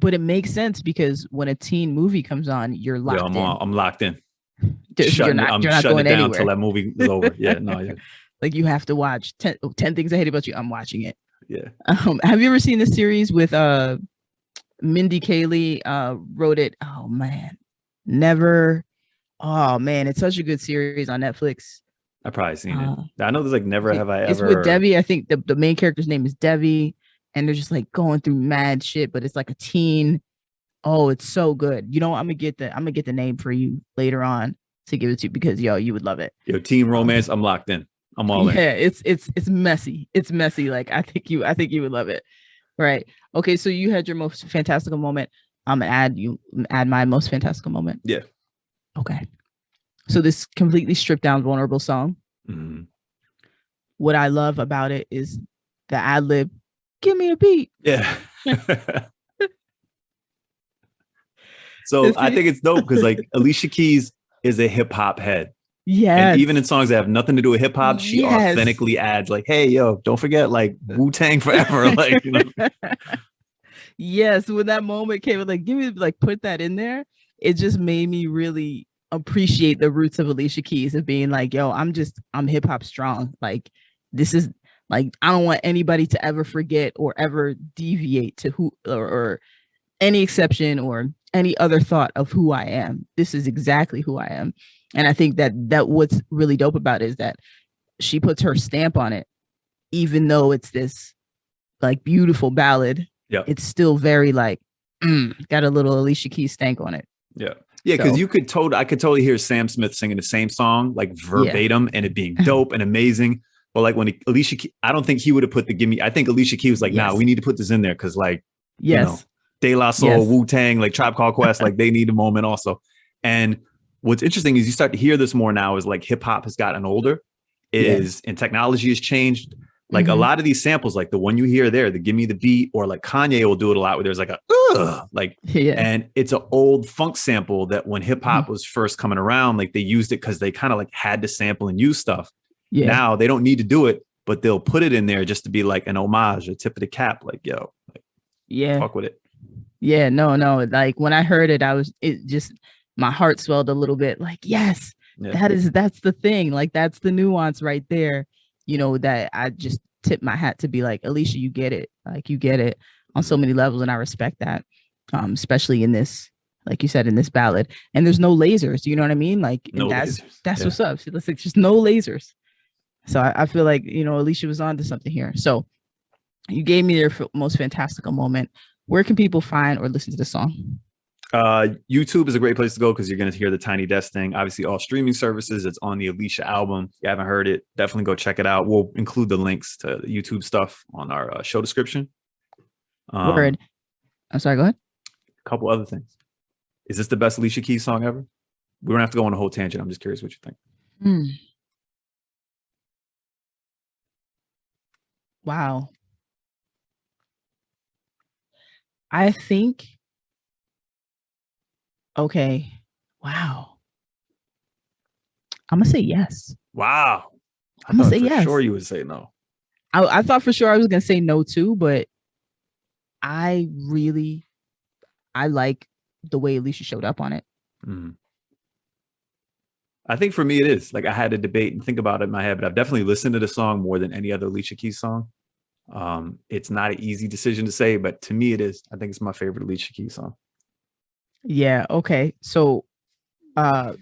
But it makes sense, because when a teen movie comes on, you're locked in. I'm locked in. You're not going anywhere until that movie is over. Yeah. No. Yeah. Like you have to watch 10 Things I Hate About You. I'm watching it. Yeah. Have you ever seen the series with Mindy Kaling? Wrote it. Oh man, never. Oh man, it's such a good series on Netflix. I've probably seen it. I know there's like Never Have I Ever. It's with Debbie. I think the main character's name is Debbie. and they're just like going through mad shit, but it's like a teen. Oh, it's so good. You know, I'm gonna get the name for you later on to give it to you because you would love it. Yo, teen romance, I'm locked in. I'm all in. Yeah, it's messy. It's messy. Like I think you would love it. Right. Okay, so you had your most fantastical moment. I'm gonna add my most fantastical moment. Yeah. Okay. So this completely stripped down vulnerable song. Mm-hmm. What I love about it is the ad lib. Give me a beat. Yeah. So I think it's dope because like Alicia Keys is a hip hop head. Yes. And even in songs that have nothing to do with hip hop, she authentically adds like, hey, yo, don't forget like Wu-Tang forever. Like, you know. Yes, when that moment came, like, give me like put that in there. It just made me really appreciate the roots of Alicia Keys of being like, yo, I'm hip hop strong. Like, this is like, I don't want anybody to ever forget or ever deviate to who or any exception or any other thought of who I am. This is exactly who I am. And I think that what's really dope about it is that she puts her stamp on it, even though it's this like beautiful ballad. Yeah, it's still very like got a little Alicia Keys stank on it. Yeah, because I could totally hear Sam Smith singing the same song like verbatim and it being dope and amazing. But like when Alicia Keys, I don't think he would have put the gimme. I think Alicia Keys was like, nah, we need to put this in there because like you know, De La Soul, Wu-Tang, like Tribe Called Quest, like they need a moment also. And what's interesting is you start to hear this more now is like hip hop has gotten older, and technology has changed. Like a lot of these samples, like the one you hear there, the Give Me the Beat, or like Kanye will do it a lot where there's like and it's an old funk sample that when hip hop was first coming around, like they used it because they kind of like had to sample and use stuff. Yeah. Now they don't need to do it, but they'll put it in there just to be like an homage, a tip of the cap, like, yo, like, fuck with it. Yeah, no. Like when I heard it, my heart swelled a little bit. Like, yes, that's the thing. Like, that's the nuance right there. You know, that I just tip my hat to be like, Alicia, you get it. Like, you get it on so many levels. And I respect that, especially in this, like you said, in this ballad. And there's no lasers. You know what I mean? Like, that's what's up. So it's like just no lasers. So I feel like, you know, Alicia was on to something here. So you gave me their most fantastical moment. Where can people find or listen to the song? YouTube is a great place to go because you're going to hear the Tiny Desk thing. Obviously, all streaming services. It's on the Alicia album. If you haven't heard it, definitely go check it out. We'll include the links to the YouTube stuff on our show description. Word. I'm sorry, go ahead. A couple other things. Is this the best Alicia Keys song ever? We don't have to go on a whole tangent. I'm just curious what you think. Wow. I think. Okay. Wow. I'm gonna say yes. Wow. I'm gonna say yes. Sure, you would say no. I thought for sure I was gonna say no too, but I like the way Alicia showed up on it. I think for me it is. Like I had to debate and think about it in my head, but I've definitely listened to the song more than any other Alicia Keys song. It's not an easy decision to say, but to me it is. I think it's my favorite Alicia Keys song. Yeah. Okay. So, if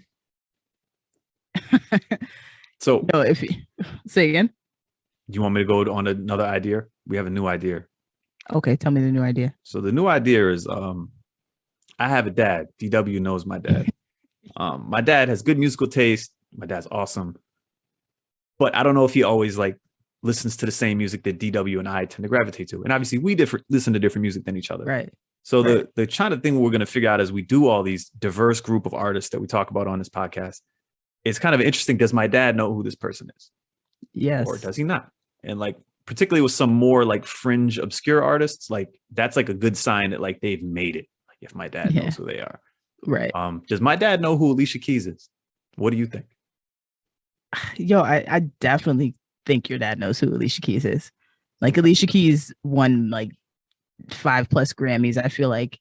you say again, do you want me to go on another idea? We have a new idea. Okay. Tell me the new idea. So the new idea is, I have a dad. DW knows my dad. My dad has good musical taste. My dad's awesome, but I don't know if he always like listens to the same music that DW and I tend to gravitate to. And obviously we listen to different music than each other. Right. So the kind of thing we're going to figure out as we do all these diverse group of artists that we talk about on this podcast, it's kind of interesting. Does my dad know who this person is? Yes. Or does he not? And like, particularly with some more like fringe obscure artists, like that's like a good sign that like they've made it. Like if my dad knows who they are. Right. Does my dad know who Alicia Keys is? What do you think? Yo, I definitely think your dad knows who Alicia Keys is. Like Alicia Keys won like 5+ Grammys. I feel like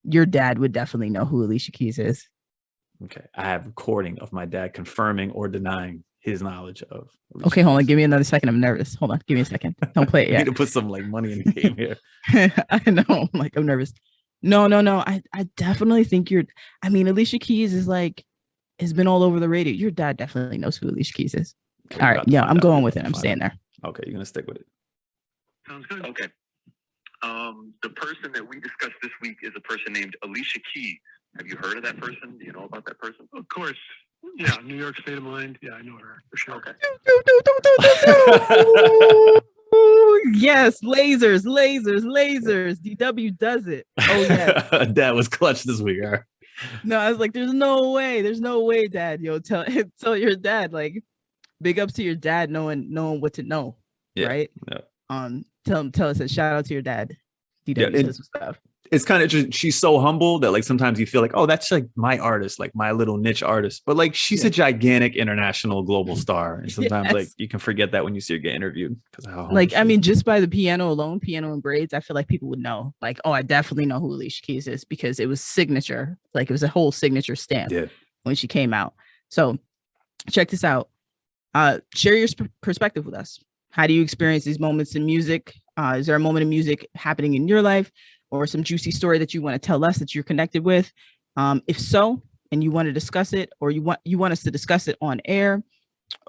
your dad would definitely know who Alicia Keys is. Okay. I have recording of my dad confirming or denying his knowledge of Alicia Okay, hold on. Give me another second. I'm nervous. Hold on. Give me a second. Don't play it yet. I need to put some like money in the game here. I know. I'm nervous. No. I definitely think Alicia Keys is like, has been all over the radio. Your dad definitely knows who Alicia Keys is. Okay, all right. Yeah, I'm going with it. I'm staying there. Okay, you're going to stick with it. Sounds good. Okay. The person that we discussed this week is a person named Alicia Keys. Have you heard of that person? Do you know about that person? Of course. Yeah, New York State of Mind. Yeah, I know her for sure. Okay. Yes, lasers. DW does it. Oh yeah. That was clutch this week. Right? No, I was like, there's no way, Dad. Yo, tell your dad, like, big ups to your dad knowing what to know. Yeah, right? Yeah. Tell us a shout out to your dad. DW says some stuff. It's kind of, she's so humble that like sometimes you feel like, oh, that's like my artist, like my little niche artist. But like she's a gigantic international global star. And sometimes like you can forget that when you see her get interviewed. Because I mean, just by the piano alone, piano and braids, I feel like people would know. Like, oh, I definitely know who Alicia Keys is because it was signature. Like it was a whole signature stamp when she came out. So check this out. Share your perspective with us. How do you experience these moments in music? Is there a moment of music happening in your life or some juicy story that you want to tell us that you're connected with? If so, and you want to discuss it, or you want us to discuss it on air,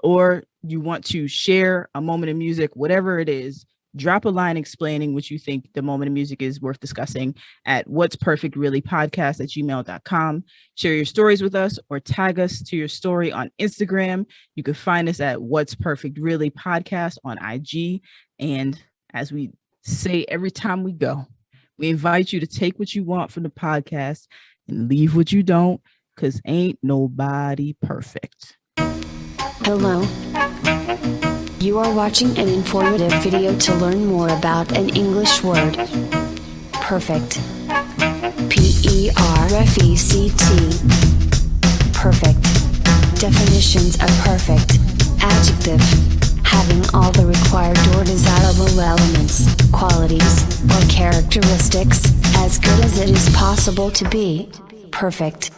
or you want to share a moment of music, whatever it is, drop a line explaining what you think the moment of music is worth discussing at whatsperfectreallypodcast@gmail.com. Share your stories with us or tag us to your story on Instagram. You can find us at What's Perfect Really Podcast on IG. And as we say every time we go, we invite you to take what you want from the podcast and leave what you don't, because ain't nobody perfect. Hello. You are watching an informative video to learn more about an English word. Perfect. Perfect. Perfect. Definitions of perfect. Adjective. Having all the required or desirable elements, qualities, or characteristics, as good as it is possible to be. Perfect.